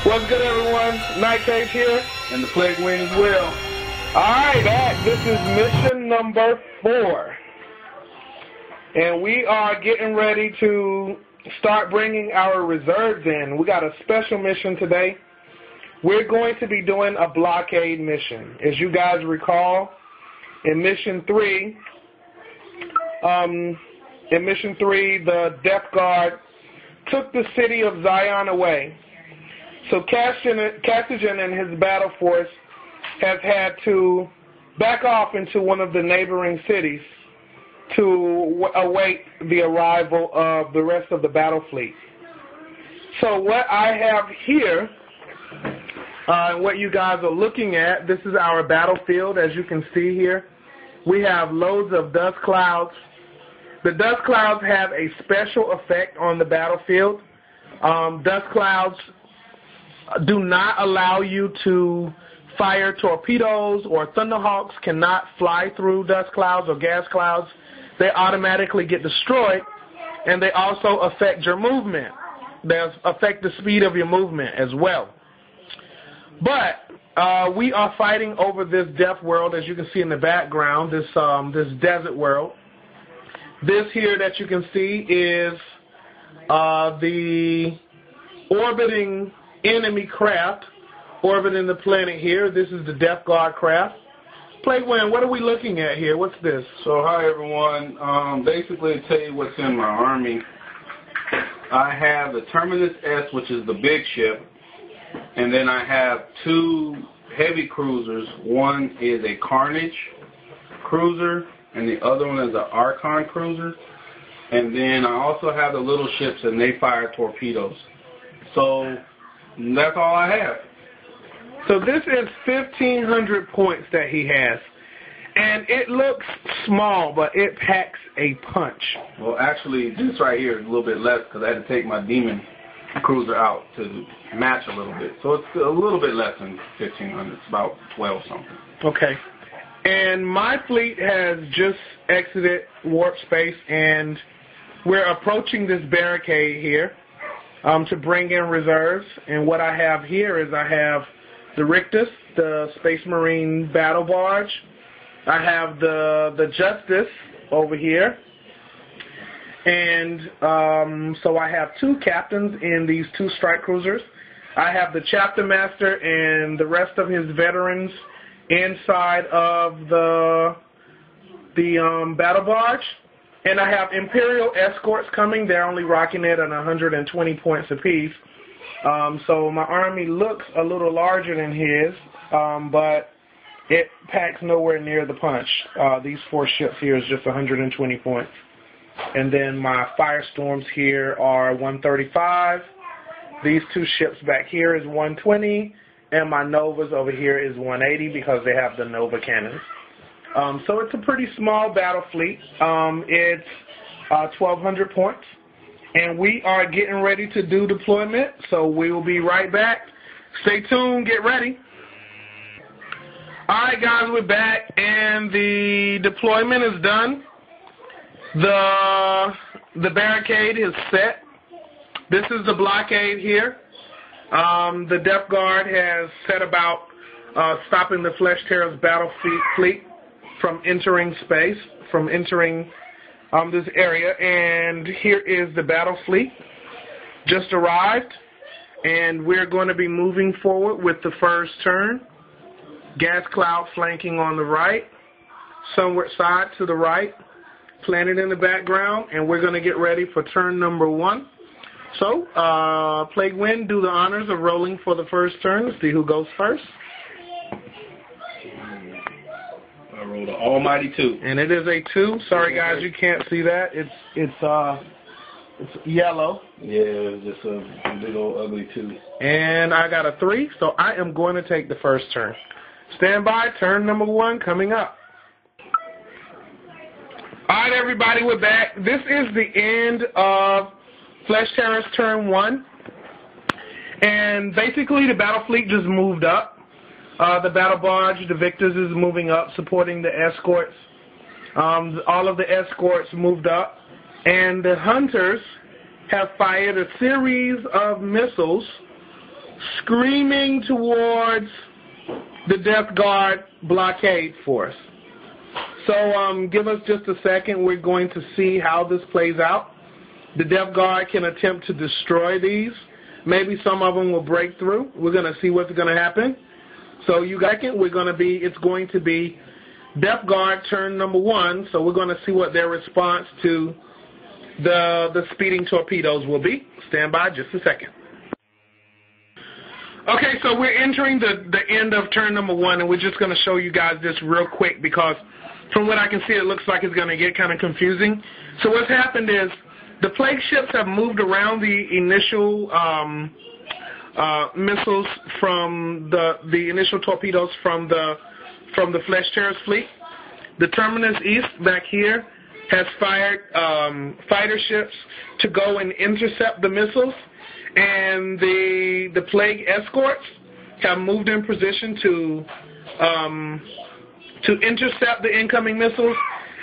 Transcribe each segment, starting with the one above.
What's good, everyone? Night Cage here, and the Plague Wing as well. Alright, this is mission number 4. And we are getting ready to start bringing our reserves in. We got a special mission today. We're going to be doing a blockade mission. As you guys recall, in mission 3, the Death Guard took the city of Zion away. So Cassian and his battle force has had to back off into one of the neighboring cities to await the arrival of the rest of the battle fleet. So what I have here, what you guys are looking at, this is our battlefield. As you can see here, we have loads of dust clouds. The dust clouds have a special effect on the battlefield. Dust clouds do not allow you to fire torpedoes, or Thunderhawks cannot fly through dust clouds or gas clouds. They automatically get destroyed, and they also affect your movement. They affect the speed of your movement as well. But we are fighting over this death world, as you can see in the background, this desert world. This here that you can see is the orbiting enemy craft orbiting the planet here. This is the Death Guard craft. Plague Wing, what are we looking at here? What's this? So, hi everyone. Basically, to tell you what's in my army, I have the Terminus S, which is the big ship, and then I have 2 heavy cruisers. One is a Carnage cruiser, and the other one is an Archon cruiser. And then I also have the little ships, and they fire torpedoes. So that's all I have. So this is 1,500 points that he has. And it looks small, but it packs a punch. Well, actually, this right here is a little bit less because I had to take my Demon cruiser out to match a little bit. So it's a little bit less than 1,500. It's about 12 something. Okay. And my fleet has just exited warp space, and we're approaching this barricade here to bring in reserves. And what I have here is I have the Rictus, the Space Marine battle barge. I have the Justice over here. And so I have 2 captains in these 2 strike cruisers. I have the Chapter Master and the rest of his veterans inside of the battle barge. And I have Imperial escorts coming. They're only rocking it at 120 points apiece. So my army looks a little larger than his, but it packs nowhere near the punch. These 4 ships here is just 120 points. And then my Firestorms here are 135. These 2 ships back here is 120. And my Novas over here is 180 because they have the Nova cannons. So it's a pretty small battle fleet. It's 1,200 points. And we are getting ready to do deployment, so we will be right back. Stay tuned, get ready. Alright guys, we're back, and the deployment is done. The barricade is set. This is the blockade here. The Death Guard has set about stopping the Flesh Terror's battle fleet from entering space, from entering this area. And here is the battle fleet, just arrived, and we're going to be moving forward with the first turn. Gas cloud flanking on the right, sunward side to the right, planet in the background, and we're going to get ready for turn number 1. So, Plague Wind, do the honors of rolling for the first turn. Let's see who goes first. I rolled an almighty 2. And it is a 2. Sorry guys, you can't see that. It's yellow. Yeah, it's just a big old ugly 2. And I got a 3, so I am going to take the first turn. Stand by, turn number 1 coming up. Alright everybody, we're back. This is the end of Flesh Terror's turn 1. And basically the battle fleet just moved up. The battle barge, the Victors, is moving up, supporting the escorts. All of the escorts moved up. And the Hunters have fired a series of missiles screaming towards the Death Guard blockade force. So give us just a second. We're going to see how this plays out. The Death Guard can attempt to destroy these. Maybe some of them will break through. We're going to see what's going to happen. So you guys, it's going to be Death Guard turn number 1. So we're going to see what their response to the speeding torpedoes will be. Stand by just a second. Okay, so we're entering the end of turn number 1, and we're just going to show you guys this real quick because from what I can see, it looks like it's going to get kind of confusing. So what's happened is the plague ships have moved around the initial missiles from the initial torpedoes from the Flesh Terror's fleet. The Terminus East back here has fired fighter ships to go and intercept the missiles, and the plague escorts have moved in position to intercept the incoming missiles,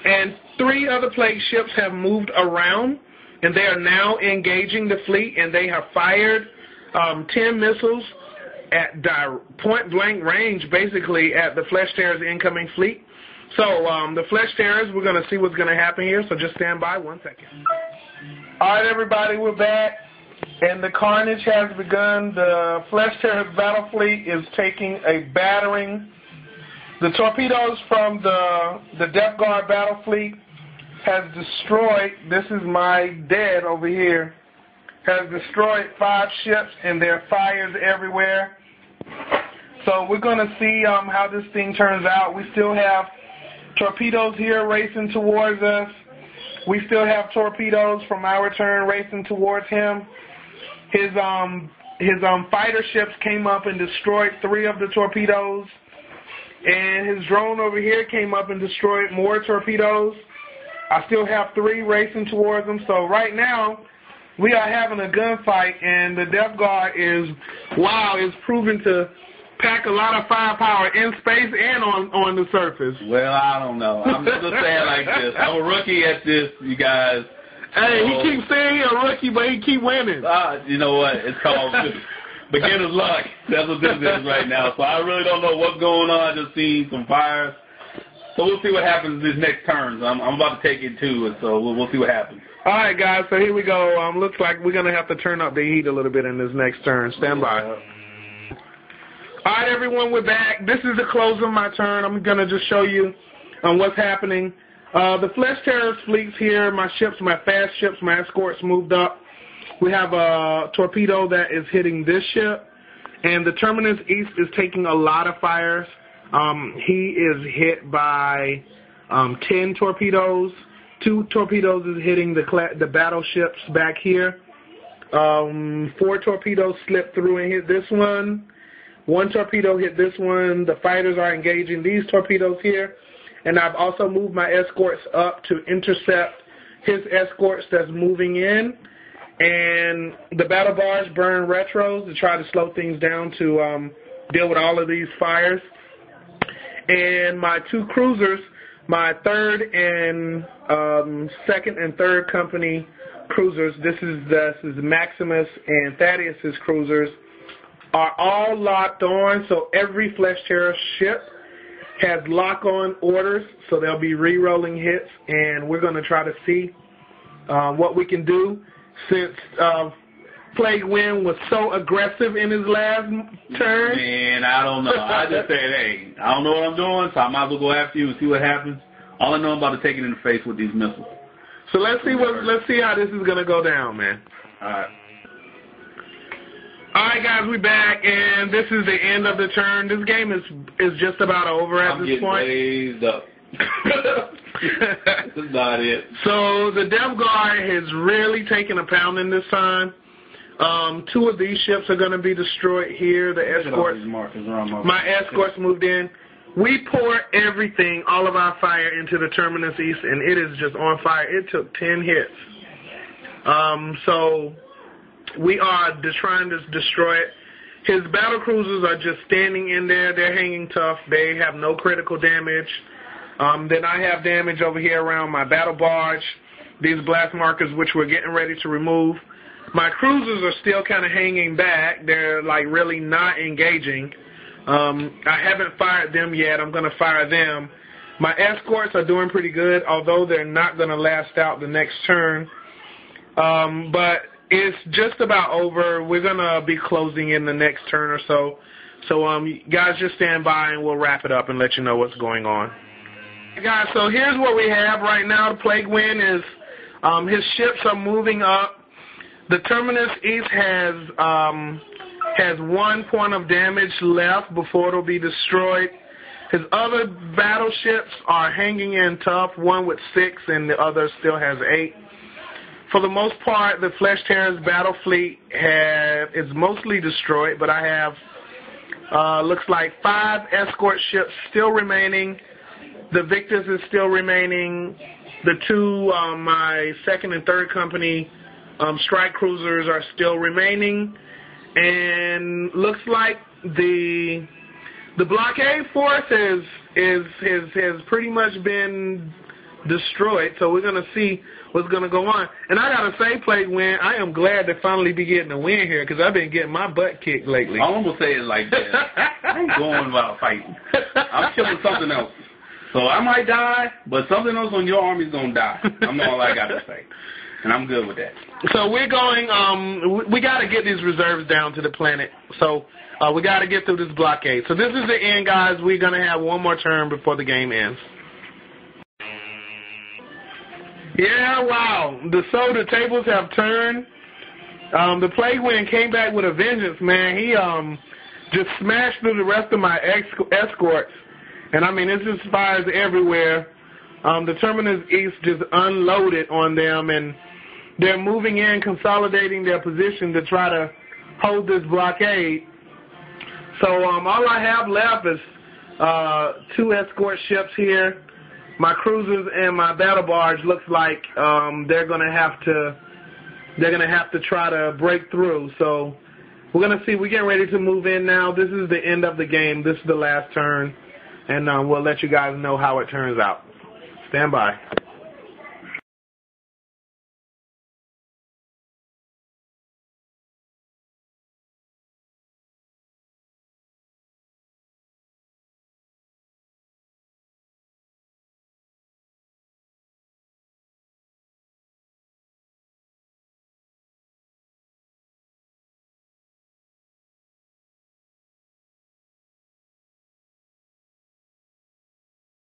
and 3 other plague ships have moved around, and they are now engaging the fleet, and they have fired 10 missiles at point-blank range, basically, at the Flesh Terror's incoming fleet. So the Flesh Terrors, we're going to see what's going to happen here, so just stand by 1 second. All right, everybody, we're back, and the carnage has begun. The Flesh Terror's battle fleet is taking a battering. The torpedoes from the Death Guard battle fleet has destroyed, this is my dead over here, has destroyed 5 ships, and there are fires everywhere. So we're going to see how this thing turns out. We still have torpedoes here racing towards us. We still have torpedoes from our turn racing towards him. His fighter ships came up and destroyed 3 of the torpedoes. And his drone over here came up and destroyed more torpedoes. I still have 3 racing towards him. So right now, we are having a gunfight, and the Death Guard is proven to pack a lot of firepower in space and on the surface. Well, I don't know. I'm just saying like this. I'm a rookie at this, you guys. Hey, he keeps saying he's a rookie, but he keep winning. You know what? It's called beginner's luck. That's what this is right now. So I really don't know what's going on. I just seen some fires. So we'll see what happens these next turns. I'm about to take it too, so we'll see what happens. All right, guys, so here we go. Looks like we're going to have to turn up the heat a little bit in this next turn. Stand by. All right, everyone, we're back. This is the close of my turn. I'm going to just show you what's happening. The Flesh Terror's fleets here, my ships, my fast ships, my escorts moved up. We have a torpedo that is hitting this ship, and the Terminus East is taking a lot of fires. He is hit by 10 torpedoes. 2 torpedoes is hitting the battleships back here. 4 torpedoes slipped through and hit this one. 1 torpedo hit this one. The fighters are engaging these torpedoes here. And I've also moved my escorts up to intercept his escorts that's moving in. And the battle barge burn retros to try to slow things down to deal with all of these fires. And my 2 cruisers, my 3rd and 2nd and 3rd company cruisers, this is Maximus and Thaddeus's cruisers, are all locked on. So every Flesh Terror ship has lock-on orders, so they'll be re-rolling hits, and we're going to try to see what we can do since Plague Wind was so aggressive in his last turn. Man, I don't know. I just said, hey, I don't know what I'm doing, so I might as well go after you and see what happens. All I know I'm about to take it in the face with these missiles. So let's see how this is gonna go down, man. All right. All right, guys, we back, and this is the end of the turn. This game is just about over at this point. I'm getting blazed up. That's not it. So the Death Guard has really taken a pounding this time. 2 of these ships are going to be destroyed here. The escorts, my escorts moved in. We poured everything, all of our fire, into the Terminus East, and it is just on fire. It took 10 hits. So we are trying to destroy it. His battle cruisers are just standing in there. They're hanging tough. They have no critical damage. Then I have damage over here around my battle barge, these blast markers, which we're getting ready to remove. My cruisers are still kind of hanging back. They're like really not engaging. I haven't fired them yet. I'm going to fire them. My escorts are doing pretty good, although they're not going to last out the next turn. But it's just about over. We're going to be closing in the next turn or so. So, guys, just stand by and we'll wrap it up and let you know what's going on. Guys, so here's what we have right now. The Plague Wind is, his ships are moving up. The Terminus East has 1 point of damage left before it'll be destroyed. His other battleships are hanging in tough, one with 6 and the other still has 8. For the most part, the Flesh Terror's battle fleet is mostly destroyed, but I have, looks like 5 escort ships still remaining. The Victus is still remaining. The 2, my 2nd and 3rd company strike cruisers are still remaining. And looks like the blockade force has pretty much been destroyed, so we're going to see what's going to go on. And I got to say, Plague Wind, I am glad to finally be getting a win here because I've been getting my butt kicked lately. I almost say it like that. I ain't going without fighting. I'm killing something else. So I might die, but something else on your army's going to die. I'm all I got to say. And I'm good with that. So we're going, we got to get these reserves down to the planet. So we got to get through this blockade. So this is the end, guys. We're going to have one more turn before the game ends. Yeah, wow. So the tables have turned. The Plague Wind came back with a vengeance, man. He just smashed through the rest of my escorts. And, I mean, it just fires everywhere. The Terminus East just unloaded on them, and they're moving in, consolidating their position to try to hold this blockade. So all I have left is 2 escort ships here. My cruisers and my battle barge looks like they're gonna have to try to break through. So we're gonna see. We're getting ready to move in now. This is the end of the game. This is the last turn, and we'll let you guys know how it turns out. Stand by.